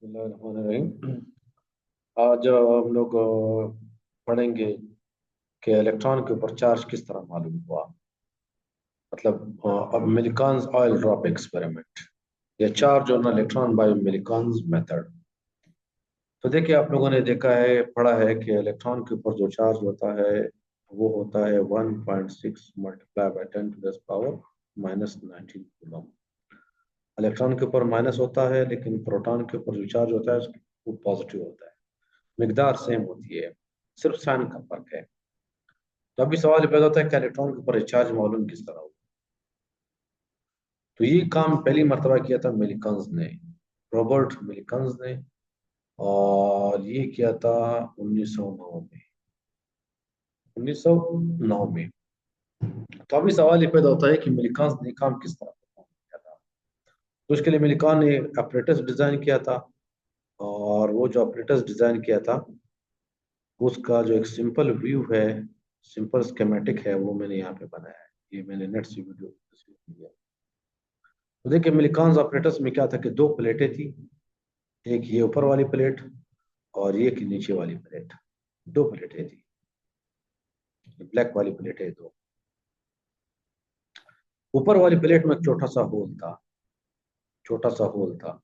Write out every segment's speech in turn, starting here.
बिस्मिल्लाहिर्रहमानिर्रहीम। आज हम लोग पढ़ेंगे कि इलेक्ट्रॉन के ऊपर चार्ज किस तरह मालूम हुआ। मतलब अब मिलिकॉन्स ऑयल ड्रॉप एक्सपेरिमेंट या charge on electron by Millikan's method. तो देखिए, आप लोगों ने देखा है, पढ़ा है कि इलेक्ट्रॉन के ऊपर जो चार्ज होता है वो होता है 1.6 multiply by 10 to the power -19 coulomb. Electron के ऊपर माइनस होता है, लेकिन प्रोटॉन के ऊपर जो चार्ज होता है वो पॉजिटिव होता है। मिकदार सेम होती है, सिर्फ साइन का फर्क है। तो अभी सवाल ये पैदा होता है कि इलेक्ट्रॉन के ऊपर चार्ज मालूम किस तरह हो। तो ये काम पहली मर्तबा किया था मिलिकन्स ने, रॉबर्ट मिलिकन्स ने। और ये किया था 1909 में। 1909 में। तो अभी सवाल ये पैदा होता है कि मिलिकन्स ने काम किस तरह किया था। तो उसके लिए मिलिकॉन ने अपरेटस डिजाइन किया था। और वो जो अपरेटस डिजाइन किया था उसका जो एक सिंपल व्यू है, सिंपल स्केमेटिक है, वो मैंने यहाँ पे बनाया है। ये मैंने नेट से वीडियो लिया। तो देखिए, मिलिकॉन्स ऑपरेटर्स में क्या था कि दो प्लेटें थी। एक ये ऊपर वाली प्लेट और एक नीचे वाली प्लेट। दो प्लेटें थी, ब्लैक वाली प्लेटें दो। ऊपर वाली प्लेट में एक छोटा सा होल था, छोटा सा होल था।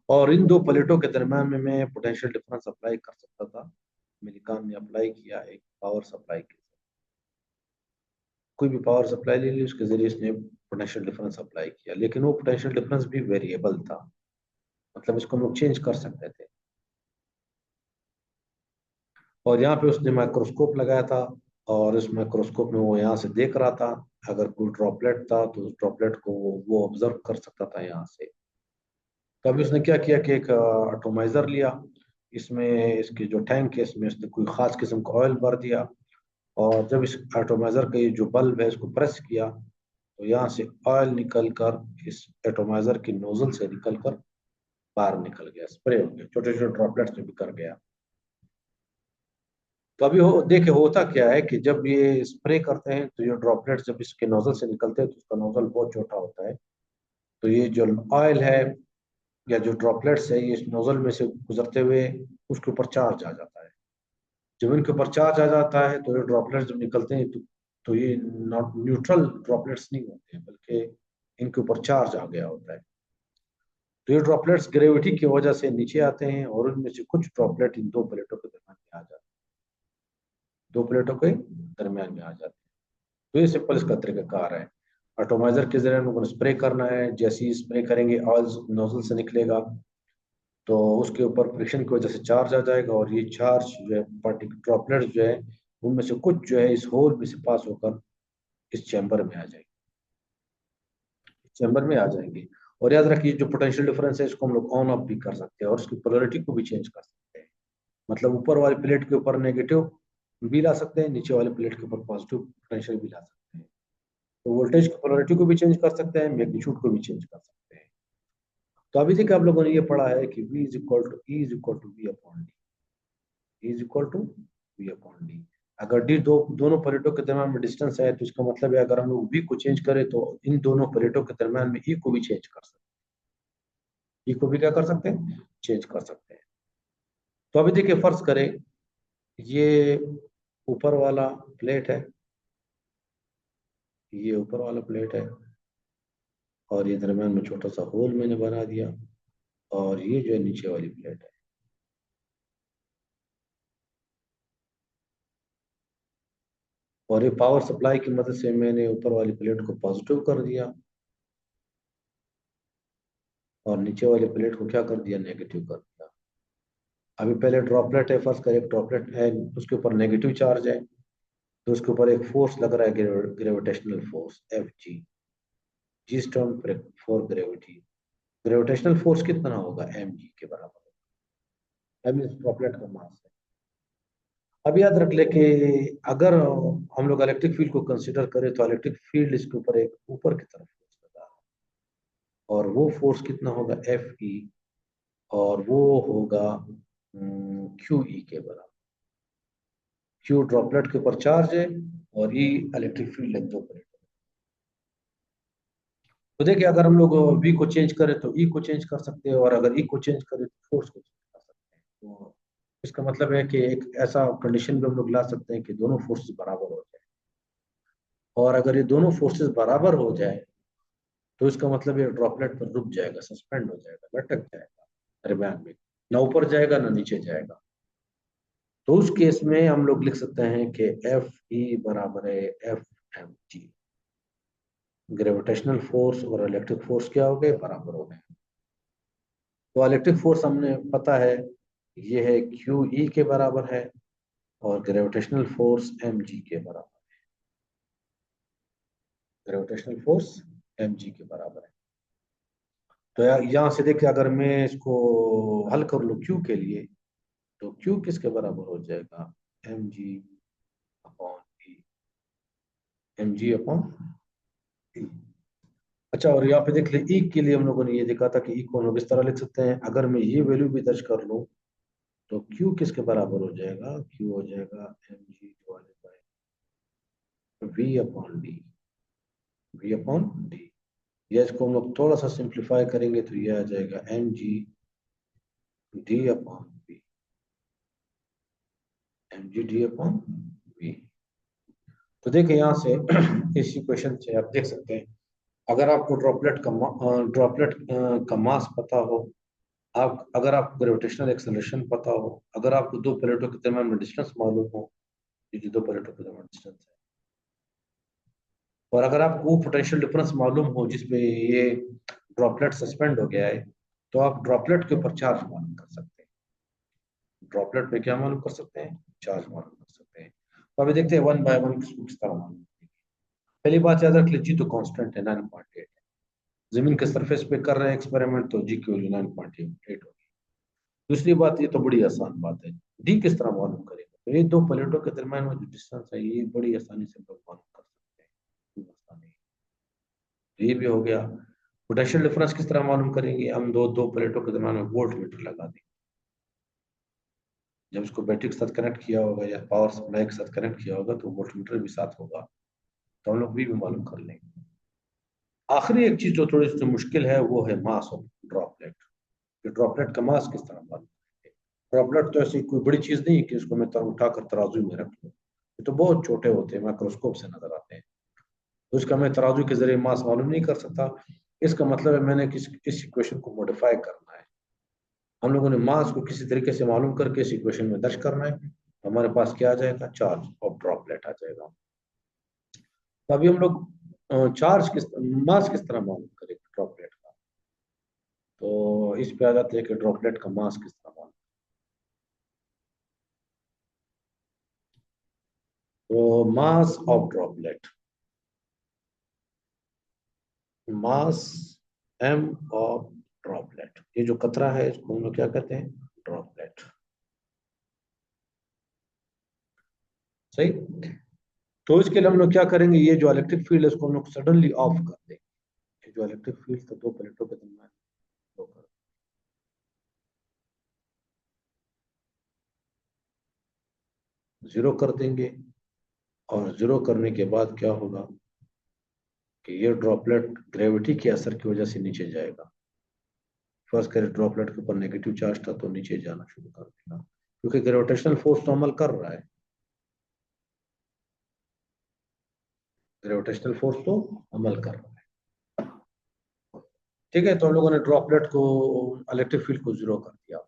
और इन दो प्लेटों के दरम्यान में मैं पोटेंशियल डिफरेंस अप्लाई कर सकता था। मिलिकॉन ने अप्लाई किया एक पावर सप्लाई के, कोई भी पावर सप्लाई ले ली, उसके जरिए इसने पोटेंशियल डिफरेंस अप्लाई किया। लेकिन वो पोटेंशियल डिफरेंस भी वेरिएबल था, मतलब इसको हम लोग चेंज कर सकते थे। और यहाँ पे उसने माइक्रोस्कोप लगाया था। और इस माइक्रोस्कोप में वो यहाँ से देख रहा था। अगर कोई ड्रॉपलेट था तो उस ड्रॉपलेट को वो ऑब्जर्व कर सकता था यहाँ से। तो अभी उसने क्या किया कि एक एटोमाइजर लिया। इसमें इसकी जो टैंक है, इसमें इसने कोई खास किस्म का ऑयल भर दिया। और जब इस एटोमाइजर का ये जो बल्ब है इसको प्रेस किया, तो यहाँ से ऑयल निकल कर इस एटोमाइजर की नोजल से निकल कर बाहर निकल गया, स्प्रे हो गया, छोटे छोटे ड्रॉपलेट्स में बिखर गया। तो अभी हो देखिए, होता क्या है कि जब ये स्प्रे करते हैं तो ये ड्रॉपलेट्स जब इसके नोजल से निकलते हैं तो उसका नोजल बहुत छोटा होता है। तो ये जो ऑयल है या जो ड्रॉपलेट्स है, ये इस नोजल में से गुजरते हुए उसके ऊपर चार्ज आ जाता है। जब इनके ऊपर चार्ज आ जाता है तो ये ड्रॉपलेट्स जब निकलते हैं तो ये नॉट न्यूट्रल ड्रॉपलेट्स नहीं होते हैं, बल्कि इनके ऊपर चार्ज आ गया होता है। तो ये ड्रॉपलेट्स ग्रेविटी की वजह से नीचे आते हैं और उनमें से कुछ ड्रॉपलेट इन दो प्लेटों के दरमियान में आ जाते हैं, दो प्लेटों के दरमियान में आ जाते हैं। तो ये सिंपल इसका तरीकाकार है। एटोमाइजर के जरिए हम लोगों को स्प्रे करना है। जैसे ही स्प्रे करेंगे ऑयल नोजल से निकलेगा, तो उसके ऊपर फ्रिक्शन की वजह से चार्ज आ जाएगा। और ये चार्ज जो है, पार्टिकल ड्रॉपलेट्स जो है, उनमें से कुछ जो है इस होल में से पास होकर इस चैम्बर में आ जाएंगे, चैम्बर में आ जाएंगे। और याद रखिए, जो पोटेंशियल डिफरेंस है इसको हम लोग ऑन ऑफ भी कर सकते हैं और उसकी पोलरिटी को भी चेंज कर सकते हैं। मतलब ऊपर वाली प्लेट के ऊपर नेगेटिव भी ला सकते हैं, नीचे वाले प्लेट के ऊपर पॉजिटिव पोटेंशियल भी ला सकते हैं। तो वोल्टेज की पोलरिटी को भी चेंज कर सकते हैं, मैग्नीट्यूड को भी चेंज कर सकते हैं। तो अभी तक आप लोगों ने ये पढ़ा है कि V is equal to E is equal to V upon d, is equal to V upon d. अगर डी दोनों प्लेटों के दरम्यान में डिस्टेंस है तो इसका मतलब है अगर हम लोग V को चेंज करें तो इन दोनों प्लेटों के दरम्यान में E को भी चेंज कर सकते हैं। E को भी क्या कर सकते हैं, चेंज कर सकते हैं। तो अभी देखिए, फर्ज करें ये ऊपर वाला प्लेट है, ये ऊपर वाला प्लेट है और ये दरम्यान में छोटा सा होल मैंने बना दिया। और ये जो है नीचे वाली प्लेट है। और ये पावर सप्लाई की मदद से मैंने ऊपर वाली प्लेट को पॉजिटिव कर दिया और नीचे वाली प्लेट को क्या कर दिया, नेगेटिव कर दिया। अभी पहले ड्रॉपलेट है, फर्स्ट कर एक ड्रॉपलेट है, उसके ऊपर नेगेटिव चार्ज है। तो उसके ऊपर एक फोर्स लग रहा है, gravitational force Fg। G stand for gravity. Gravitational force कितना होगा, mg के बराबर। m इस ड्रॉपलेट का मास है। अब याद रख ले कि अगर हम लोग इलेक्ट्रिक फील्ड को कंसीडर करें तो इलेक्ट्रिक फील्ड इसके ऊपर एक ऊपर की तरफ फोर्स लगा है। और वो फोर्स कितना होगा, Fe। और वो होगा QE के बराबर। Q ड्रॉपलेट के ऊपर चार्ज है और E इलेक्ट्रिक फील्ड है दो प्लेट। तो देखिए अगर हम लोग वी को चेंज करें तो ई को चेंज कर सकते हैं, और अगर ई को चेंज करें तो फोर्स को चेंज कर सकते हैं। तो इसका मतलब है कि एक ऐसा कंडीशन भी हम लोग ला सकते हैं कि दोनों फोर्सेस बराबर हो जाए, और अगर ये दोनों फोर्सेस बराबर हो जाए तो इसका मतलब ये ड्रॉपलेट पर रुक जाएगा, सस्पेंड हो जाएगा, लटक जाएगा दरम्यान में, ना ऊपर जाएगा ना नीचे जाएगा। तो उस केस में हम लोग लिख सकते हैं कि एफ ई बराबर है F m g. Gravitational force और इलेक्ट्रिक फोर्स क्या हो गए, बराबर हो गए। तो इलेक्ट्रिक फोर्स हमने पता है ये है क्यू ई के बराबर है, और ग्रेविटेशनल फोर्स एम जी के बराबर। ग्रेविटेशनल फोर्स एम जी के बराबर है। तो यहाँ से देखिए अगर मैं इसको हल कर लूँ क्यू के लिए, तो क्यू किसके बराबर हो जाएगा, एम जी अपॉन ई, एम जी अपॉन ई। अच्छा, और यहाँ पे देख ले ई के लिए हम लोगों ने ये देखा था कि ई को हम लोग इस तरह लिख सकते हैं, अगर मैं ये वैल्यू भी दर्ज कर लूँ तो क्यू किसके बराबर हो जाएगा, क्यू हो जाएगा m g divided by V upon d, V upon d. या इसको हम लोग थोड़ा सा सिंप्लीफाई करेंगे तो ये आ जाएगा m g d upon V, m g d upon V. तो देखिए यहाँ से इस इक्वेशन से आप देख सकते हैं, अगर आपको ड्रॉपलेट का मास पता हो, आप अगर आपको ग्रेविटेशनल एक्सेलरेशन पता हो, अगर आपको दो प्लेटों के दरम्यान में डिस्टेंस मालूम हो, ये दो प्लेटों के दरम्यान डिस्टेंस है, और अगर आपको पोटेंशियल डिफरेंस मालूम हो जिसमें ये ड्रॉपलेट सस्पेंड हो गया है, तो आप ड्रॉपलेट के ऊपर चार्ज मालूम कर सकते हैं। ड्रॉपलेट पे क्या मालूम कर सकते हैं, चार्ज मालूम कर सकते हैं। तो अभी देखते हैं वन बाय वन किस तरह मालूम करेंगे। पहली बात याद रख लीजिए, जी तो कांस्टेंट है 9.8, जमीन के सरफेस पे कर रहे हैं एक्सपेरिमेंट, तो जी की वैल्यू 9.8 होगी। दूसरी बात, ये तो बड़ी आसान बात है, डी किस तरह मालूम करेंगे, तो ये दो प्लेटों के दरम्यान में जो डिस्टेंस है ये बड़ी आसानी से लोग मालूम कर सकते हैं, कोई मसला नहीं। तो ये भी हो गया। पोटेंशियल डिफरेंस किस तरह मालूम करेंगे, हम दो दो प्लेटों के दरम्यान में वोल्ट मीटर लगा देंगे। जब इसको बैटरी के साथ कनेक्ट किया होगा या पावर सप्लाई के साथ कनेक्ट किया होगा तो वोल्ट मीटर भी साथ होगा, तो हम लोग भी मालूम कर लेंगे। आखिरी एक चीज जो थोड़ी सी मुश्किल है वो है मास ऑफ ड्रॉपलेट, कि ड्रॉपलेट का मास किस तरह मालूम करेंगे। ड्रॉपलेट तो ऐसी कोई बड़ी चीज नहीं है कि इसको मैं उठाकर तराजू में रख लूँ, ये तो बहुत छोटे होते हैं, माइक्रोस्कोप से नजर आते हैं, तो उसका मैं तराजू के जरिए मास मालूम नहीं कर सकता। इसका मतलब है मैंने इस इक्वेशन को मॉडिफाई करना है, हम लोगों ने मास को किसी तरीके से मालूम करके इस इक्वेशन में दर्ज करना है, तो हमारे पास क्या आ जाएगा, चार्ज ऑफ ड्रॉपलेट आ जाएगा। तो अभी हम लोग चार्ज किस मास किस तरह मालूम करेंगे ड्रॉपलेट का, तो इस पे आ जाते हैं कि ड्रॉपलेट का मास किस तरह मालूम। तो mass of droplet, mass M of droplet, ये जो कतरा है इसको हम लोग क्या कहते हैं, ड्रॉपलेट। सही। तो इसके लिए हम लोग क्या करेंगे, ये जो इलेक्ट्रिक फील्ड है इसको हम लोग सडनली ऑफ कर देंगे। ये जो इलेक्ट्रिक फील्ड था दो प्लेटों के दरम्यान, वो जीरो कर देंगे, और जीरो करने के बाद क्या होगा कि ये ड्रॉपलेट ग्रेविटी के असर की वजह से नीचे जाएगा। फर्स्ट करें ड्रॉपलेट के ऊपर नेगेटिव चार्ज था तो नीचे जाना शुरू कर देगा, क्योंकि ग्रेविटेशनल फोर्स तो अमल कर रहा है, ग्रेविटेशनल फोर्स तो अमल कर रहा है। ठीक है, तो हम लोगों ने ड्रॉपलेट को इलेक्ट्रिक फील्ड को जीरो कर दिया,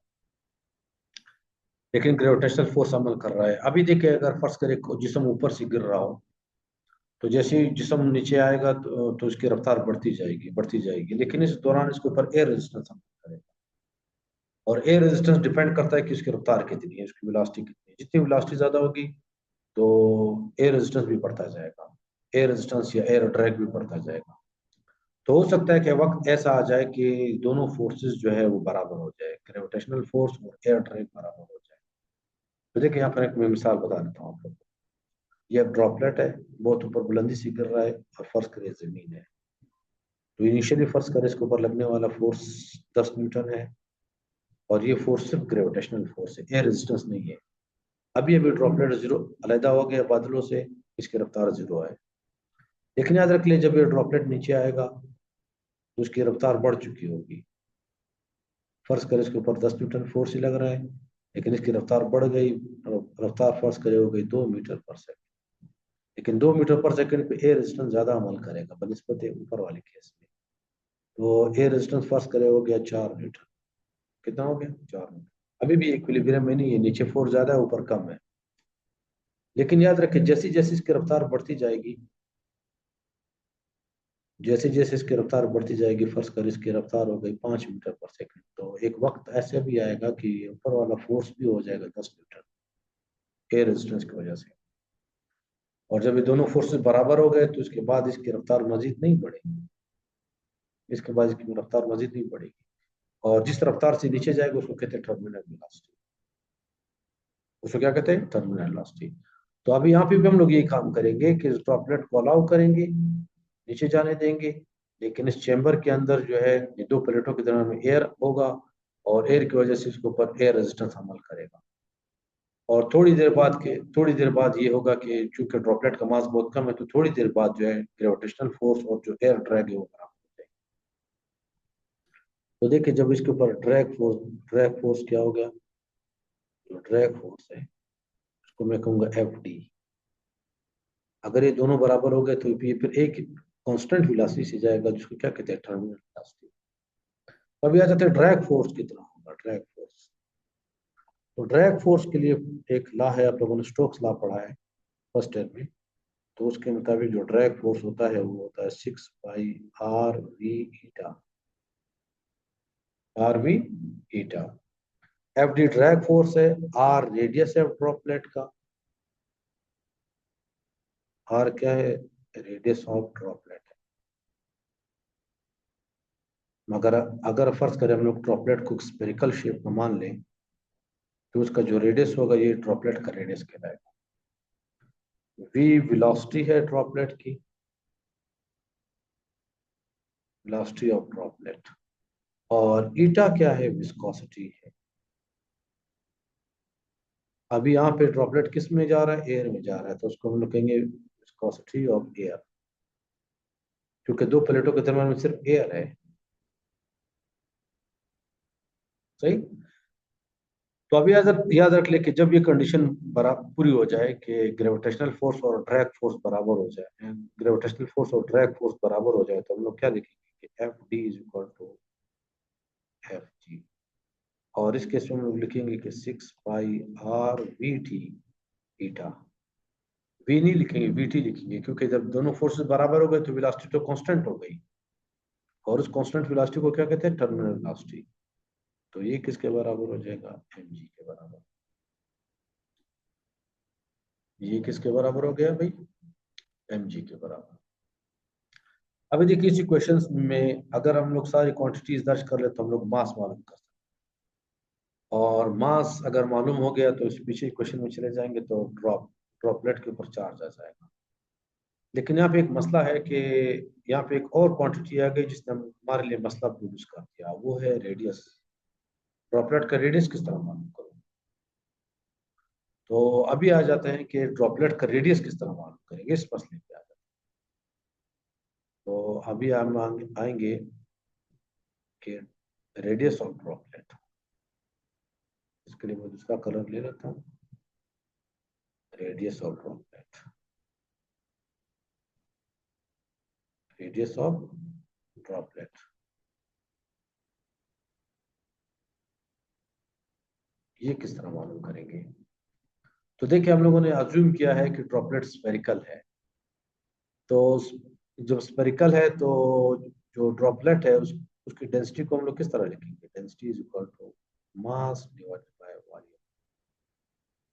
लेकिन ग्रेविटेशनल फोर्स अमल कर रहा है। अभी देखिए अगर फर्स्ट करें जिसम ऊपर से गिर रहा हो, तो जैसे ही जिसम नीचे आएगा तो उसकी रफ्तार बढ़ती जाएगी, लेकिन इस दौरान इसके ऊपर एयर रेजिस्टेंस अमल करेगा, और एयर रेजिस्टेंस डिपेंड करता है कि उसकी रफ्तार कितनी है, उसकी वेलोसिटी कितनी है। जितनी वेलोसिटी ज्यादा होगी तो एयर रेजिस्टेंस भी बढ़ता जाएगा, एयर रेजिस्टेंस या एयर ड्रैग भी बढ़ता जाएगा। तो हो सकता है कि वक्त ऐसा आ जाए कि दोनों फोर्सेस जो है वो बराबर हो जाए, ग्रेविटेशनल फोर्स और एयर ड्रैग बराबर हो जाए। तो देखिए यहाँ पर एक मैं मिसाल बता देता हूँ आप लोग को। ये ड्रॉपलेट है, बहुत ऊपर बुलंदी से गिर रहा है, और फर्श करे जमीन है। तो इनिशियली फर्श करे इसके ऊपर लगने वाला फोर्स 10 न्यूटन है, और ये फोर्स सिर्फ ग्रेविटेशनल फोर्स है, एयर रेजिस्टेंस नहीं है। अभी अभी ड्रॉपलेट जीरो अलहदा हो गया बादलों से, इसकी रफ्तार जीरो है। लेकिन याद रख लिया जब ये ड्रॉपलेट नीचे आएगा तो उसकी रफ्तार बढ़ चुकी होगी। फर्ज करें इसके ऊपर 10 न्यूटन फोर्स ही लग रहा है, लेकिन इसकी रफ्तार बढ़ गई। रफ्तार फर्ज करे हो गई 2 मीटर पर सेकंड, लेकिन 2 मीटर पर सेकंड पे एयर रेजिस्टेंस ज्यादा अमल करेगा बनिस्बत ऊपर वाले केस में। तो एयर रेजिस्टेंस फर्ज करे हो गया 4 न्यूटन। कितना हो गया? 4 न्यूटन। अभी भी इक्विलिब्रियम में नहीं है, नीचे फोर्स ज्यादा है ऊपर कम है। लेकिन याद रखें, जैसी जैसी इसकी रफ्तार बढ़ती जाएगी, जैसे जैसे इसकी रफ्तार बढ़ती जाएगी, फर्ज कर इसकी रफ्तार हो गई 5 मीटर पर सेकंड, तो एक वक्त ऐसे भी आएगा कि ऊपर वाला फोर्स भी हो जाएगा 10 न्यूटन, एयर रेजिस्टेंस की वजह से। और जब ये दोनों फोर्सेस बराबर हो गए तो इसके बाद इसकी रफ्तार मजीद नहीं बढ़ेगी, इसके बाद इसकी रफ्तार मजीद नहीं बढ़ेगी। और जिस रफ्तार से नीचे जाएगा उसको कहते हैं टर्मिनल वेलोसिटी। उसको क्या कहते हैं? Terminal velocity. तो अभी यहाँ पे भी हम लोग यही काम करेंगे कि इस ड्रॉपलेट को अलाउ करेंगे, नीचे जाने देंगे, लेकिन इस चेंबर के अंदर जो है ये दो प्लेटों के दरम्यान में एयर होगा, और एयर की वजह से इसके ऊपर एयर रेजिस्टेंस अमल करेगा। और थोड़ी देर बाद ये होगा कि चूंकि ड्रॉपलेट का मास बहुत कम है, तो थोड़ी देर बाद जो है ग्रेविटेशनल फोर्स और जो एयर ड्रैग है वो बराबर हो जाएगा। तो देखिए, जब इसके ऊपर ड्रैग फोर्स क्या हो गया? जो ड्रैग फोर्स है उसको मैं कहूंगा FD। अगर ये दोनों बराबर हो गए तो ये फिर एक कांस्टेंट वेलोसिटी से जाएगा, जिसको क्या कहते हैं? Terminal velocity. अभी आ जाते हैं ड्रैग फोर्स कितना होगा। ड्रैग फोर्स, तो ड्रैग फोर्स के लिए एक लॉ है, आप लोगों ने स्टोक्स लॉ पढ़ा है फर्स्ट ईयर में। तो उसके मुताबिक जो ड्रैग फोर्स होता है वो होता है 6 पाई RV ईटा। FD ड्रैग फोर्स है, R रेडियस है ड्रॉपलेट का। R क्या है? Radius of droplet. मगर अगर फर्ज करें हम लोग ड्रॉपलेट को स्पेरिकल शेप में मान लें, तो उसका जो रेडियस होगा ये ड्रॉपलेट का रेडियस कहलाएगा। V वेलोसिटी है ड्रॉपलेट की, वेलोसिटी ऑफ ड्रॉपलेट। और ईटा क्या है? विस्कोसिटी है। अभी यहाँ पे ड्रॉपलेट किस में जा रहा है? एयर में जा रहा है, तो उसको हम लोग कहेंगे विस्कोसिटी ऑफ एयर, क्योंकि दो प्लेटों के दरम्यान में सिर्फ एयर है। सही। तो अभी याद रख ले कि जब ये कंडीशन पूरी हो जाए कि ग्रेविटेशनल फोर्स और ड्रैग फोर्स बराबर हो जाए, ग्रेविटेशनल फोर्स और ड्रैग फोर्स बराबर हो जाए, तो हम लोग क्या लिखेंगे कि FD is equal to FG। और इस केस में हम लोग लिखेंगे कि 6 पाई RVT ईटा। V नहीं लिखेंगे, VT लिखेंगे, क्योंकि जब दोनों फोर्सेस बराबर हो गए तो वेलोसिटी तो कांस्टेंट हो गई, और उस कांस्टेंट वेलोसिटी को क्या कहते हैं? Terminal velocity. तो ये किसके बराबर हो जाएगा? mg के बराबर। ये किसके बराबर हो गया भाई? mg के बराबर। अभी देखिए, इसी क्वेश्चंस में अगर हम लोग सारी क्वांटिटीज दर्ज कर ले तो हम लोग मास मालूम कर सकते हैं। और मास अगर मालूम हो गया तो इस पीछे क्वेश्चन में चले जाएंगे तो ड्रॉपलेट के ऊपर चार्ज आ जाएगा। लेकिन यहाँ पे एक मसला है कि यहाँ पे एक और क्वांटिटी आ गई जिसने हमारे लिए मसला प्रोड्यूस कर दिया, वो है रेडियस। ड्रॉपलेट का रेडियस किस तरह मालूम करूँ? तो अभी आ जाते हैं कि ड्रॉपलेट का रेडियस किस तरह मालूम करेंगे, इस मसले पे आ जाते हैं। तो अभी हम आएंगे कि रेडियस ऑफ ड्रॉपलेट। इसके लिए मैं दूसरा कलर ले लेता हूँ। Radius of droplet, radius of droplet, ये किस तरह मालूम करेंगे? तो देखिए, हम लोगों ने अज्यूम किया है कि ड्रॉपलेट स्फेरिकल है। तो जब स्फेरिकल है तो जो ड्रॉपलेट है उसकी डेंसिटी को हम लोग किस तरह लिखेंगे? Density is equal to mass divided by volume.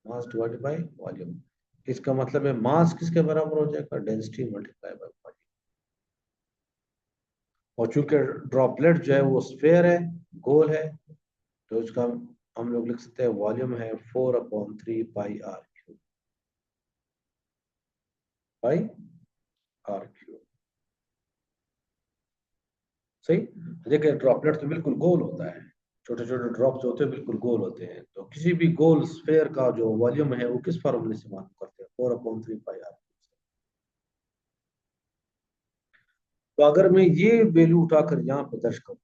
Mass divided by volume. इसका मतलब है मास किसके बराबर हो जाएगा? Density multiply by volume. और चूंकि ड्रॉपलेट जो है वो स्फेयर है, गोल है, तो इसका हम लोग लिख सकते हैं वॉल्यूम है 4/3 पाई R क्यूब। सही। देखिए, ड्रॉपलेट तो बिल्कुल गोल होता है, छोटे छोटे ड्रॉप्स होते हैं बिल्कुल गोल होते हैं। तो किसी भी गोल स्फेयर का जो वॉल्यूम है वो किस फॉर्मूले से मालूम करते हैं? 4/3 पाई R। तो अगर मैं ये वैल्यू उठाकर यहाँ पे दर्ज करूँ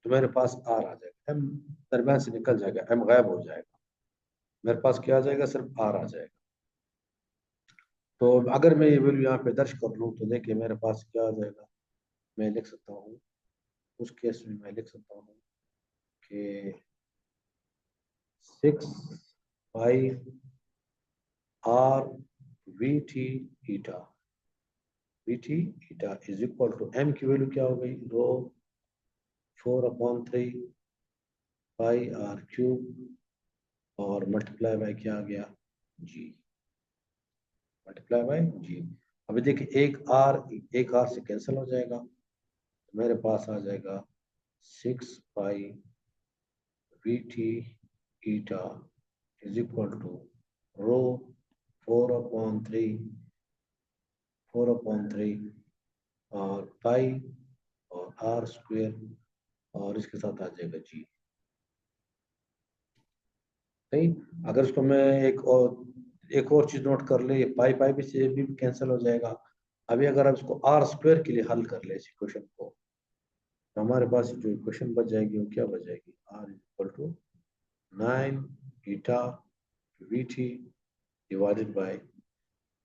तो मेरे पास आर आ जाएगा, एम दरमियान से निकल जाएगा, एम गायब हो जाएगा, मेरे पास क्या आ जाएगा, सिर्फ आर आ जाएगा। तो अगर मैं ये वैल्यू यहाँ पे दर्ज कर लूँ तो देखिए मेरे पास क्या आ जाएगा, मैं लिख सकता हूँ, उस केस में मैं लिख सकता हूँ कि 6 R V T eta, V T eta is equal to M की वैल्यू क्या हो गई, रो 4/3 पाई आर क्यूब और मल्टीप्लाई बाय क्या आ गया, जी, मल्टीप्लाई बाय जी। अभी देखिए एक आर से कैंसिल हो जाएगा, तो मेरे पास आ जाएगा 6 pi V T eta is equal to rho 4/3 और पाई और आर स्क्वेयर और इसके साथ आ जाएगा जी। सही। अगर इसको मैं एक और चीज नोट कर ले, पाई पाई भी से भी कैंसिल हो जाएगा। अभी अगर आप इसको आर स्क्वायर के लिए हल कर ले इस इक्वेशन को, तो हमारे पास जो इक्वेशन बच जाएगी वो क्या बच जाएगी, R is equal to 9 eta V T divided by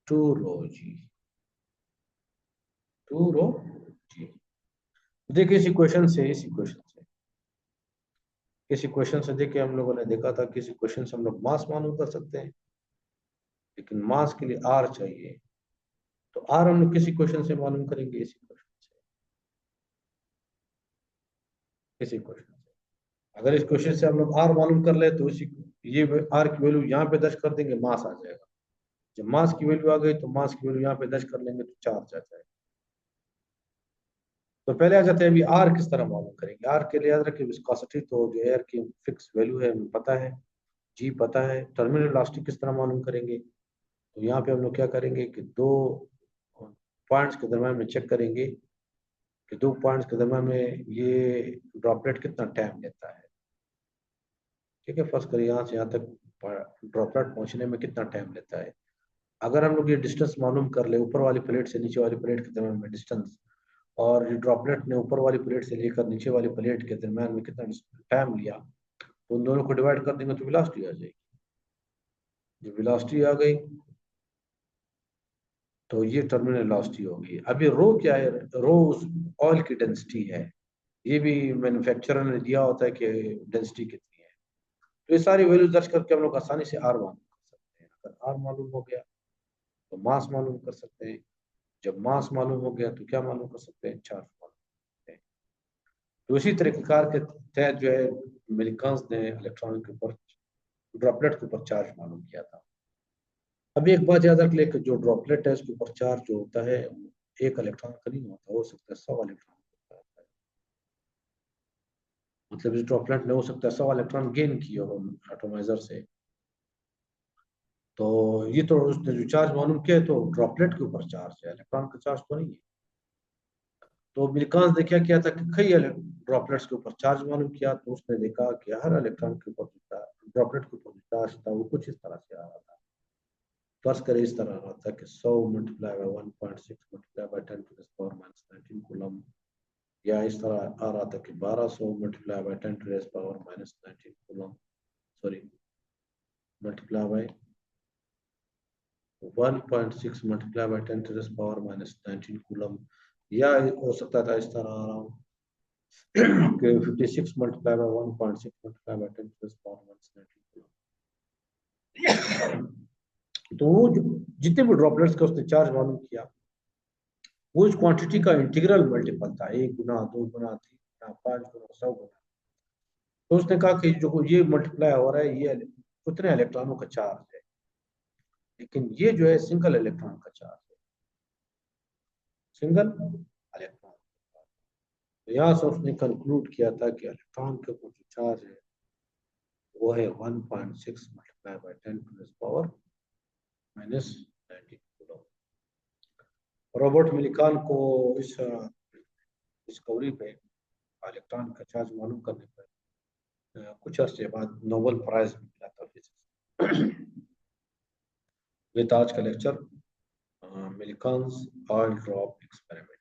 2 rho G, 2 rho G. देखिए इस इक्वेशन से देखिए हम लोगों ने देखा था कि इस इक्वेशन से हम लोग मास मालूम कर सकते हैं, लेकिन मास के लिए आर चाहिए। तो आर हम लोग किस इक्वेशन से मालूम करेंगे, इस इक्वेशन से। अगर इस क्वेश्चन से हम लोग आर मालूम कर ले तो इसी ये आर की वैल्यू यहाँ पे दर्ज कर देंगे, मास आ जाएगा। जब मास की वैल्यू आ गई तो मास की वैल्यू यहाँ पे दर्ज कर लेंगे तो चार्ज आ जाएगा। तो पहले आ जाते हैं अभी आर किस तरह मालूम करेंगे। आर के लिए याद रखिए विस्कोसिटी तो जो एयर की फिक्स वैल्यू है हमें पता है, जी पता है। टर्मिनल इलास्टिक किस तरह मालूम करेंगे, तो यहाँ पे हम लोग क्या करेंगे कि दो पॉइंट्स के दरम्यान में चेक करेंगे कि दो पॉइंट्स के दरम्यान में ये ड्रॉपलेट कितना टाइम लेता है। ठीक है, फर्स्ट करिए यहाँ से यहाँ तक ड्रॉपलेट पहुंचने में कितना टाइम लेता है। अगर हम लोग ये डिस्टेंस मालूम कर ले, ऊपर वाली प्लेट से नीचे वाली प्लेट के दरम्यान में डिस्टेंस, और ये ड्रॉपलेट ने ऊपर वाली प्लेट से लेकर नीचे वाली प्लेट के दरम्यान में कितना टाइम लिया, तो उन दोनों को डिवाइड कर देंगे तो वेलोसिटी आ जाएगी। जब वेलोसिटी आ गई तो ये टर्मिनल वेलोसिटी होगी। अभी रो क्या है, रो उस ऑयल की डेंसिटी है, ये भी मैन्युफैक्चरर ने दिया होता है कि डेंसिटी कितनी है। तो ये सारी वैल्यू दर्ज करके हम लोग आसानी से आर मालूम कर सकते हैं। अगर आर मालूम हो गया तो मास मालूम कर सकते हैं, जब मास मालूम हो गया तो क्या मालूम कर सकते हैं, चार्ज मालूम कर सकते हैं। तो इसी तरीकेकार के तहत जो है मिलिकन्स ने इलेक्ट्रॉन के ऊपर, ड्रॉपलेट के ऊपर चार्ज मालूम किया था। अभी एक बात याद रख ले कि जो ड्रॉपलेट है उसके ऊपर चार्ज जो होता है एक इलेक्ट्रॉन का नहीं होता, हो सकता है 100 इलेक्ट्रॉन होता है। मतलब इस ड्रॉपलेट में हो सकता है 100 इलेक्ट्रॉन गेन किए हो एटॉमाइजर से। तो ये तो उसने जो चार्ज मालूम किया है तो ड्रॉपलेट के ऊपर चार्ज है, इलेक्ट्रॉन का चार्ज तो नहीं है। तो मिल्कांस ने क्या किया था कि कई ड्रॉपलेट्स के ऊपर चार्ज मालूम किया, तो उसने देखा कि हर इलेक्ट्रॉन के ऊपर ड्रॉपलेट के ऊपर चार्ज था वो कुछ इस तरह से आ रहा था। फर्स्ट करें इस तरह आ रहा था कि 100 multiply by 1.6 multiply by 10 to the power minus 19 coulomb, या इस तरह आ रहा था कि 1200 multiply by 10 to the power minus 19 coulomb, sorry multiply by 1.6 multiply by 10 to the power minus 19 coulomb, या हो सकता था इस तरह आ रहा हूँ कि 56 multiply by 1.6 multiply by 10 to the power minus 19 coulomb. तो वो जितने भी ड्रॉपलेट्स का उसने चार्ज मालूम किया वो इस क्वांटिटी का इंटीग्रल मल्टीपल था, 1 गुना 2 गुना 3 गुना 5 गुना 100 गुना। तो उसने कहा कि जो ये मल्टीप्लाई हो रहा है ये उतने इलेक्ट्रॉनों का चार्ज है, लेकिन ये जो है सिंगल इलेक्ट्रॉन का चार्ज है, सिंगल इलेक्ट्रॉन। तो यहाँ से उसने कंक्लूड किया था कि इलेक्ट्रॉन के ऊपर जो चार्ज है वो है 1.6 multiply by 10 to the power minus 19 coulomb. Robert Millikan को इस डिस्कवरी पे, इलेक्ट्रॉन का चार्ज मालूम करने पर कुछ अर्से बाद नोबेल प्राइज मिला था फिजिक्स। ये था आज का lecture, Millikan's oil drop experiment.